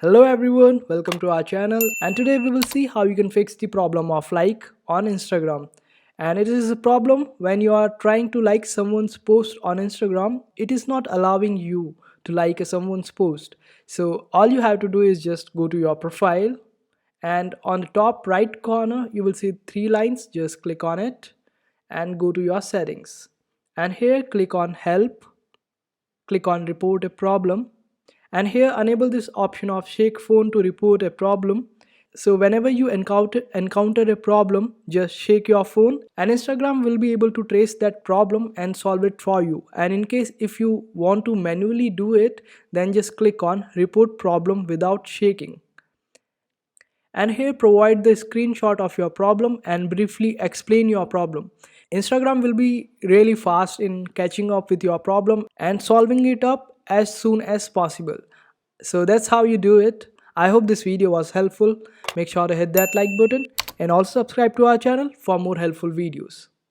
Hello everyone, welcome to our channel, and today we will see how you can fix the problem of like on Instagram. And it is a problem when you are trying to like someone's post on Instagram, it is not allowing you to like someone's post. So all you have to do is just go to your profile, and on the top right corner you will see three lines. Just click on it and go to your settings. And here click on help, click on report a problem, and here enable this option of shake phone to report a problem. So whenever you encounter a problem, just shake your phone and Instagram will be able to trace that problem and solve it for you. And in case if you want to manually do it, then just click on report problem without shaking, and here provide the screenshot of your problem and briefly explain your problem. Instagram will be really fast in catching up with your problem and solving it up as soon as possible. So that's how you do it. I hope this video was helpful. Make sure to hit that like button and also subscribe to our channel for more helpful videos.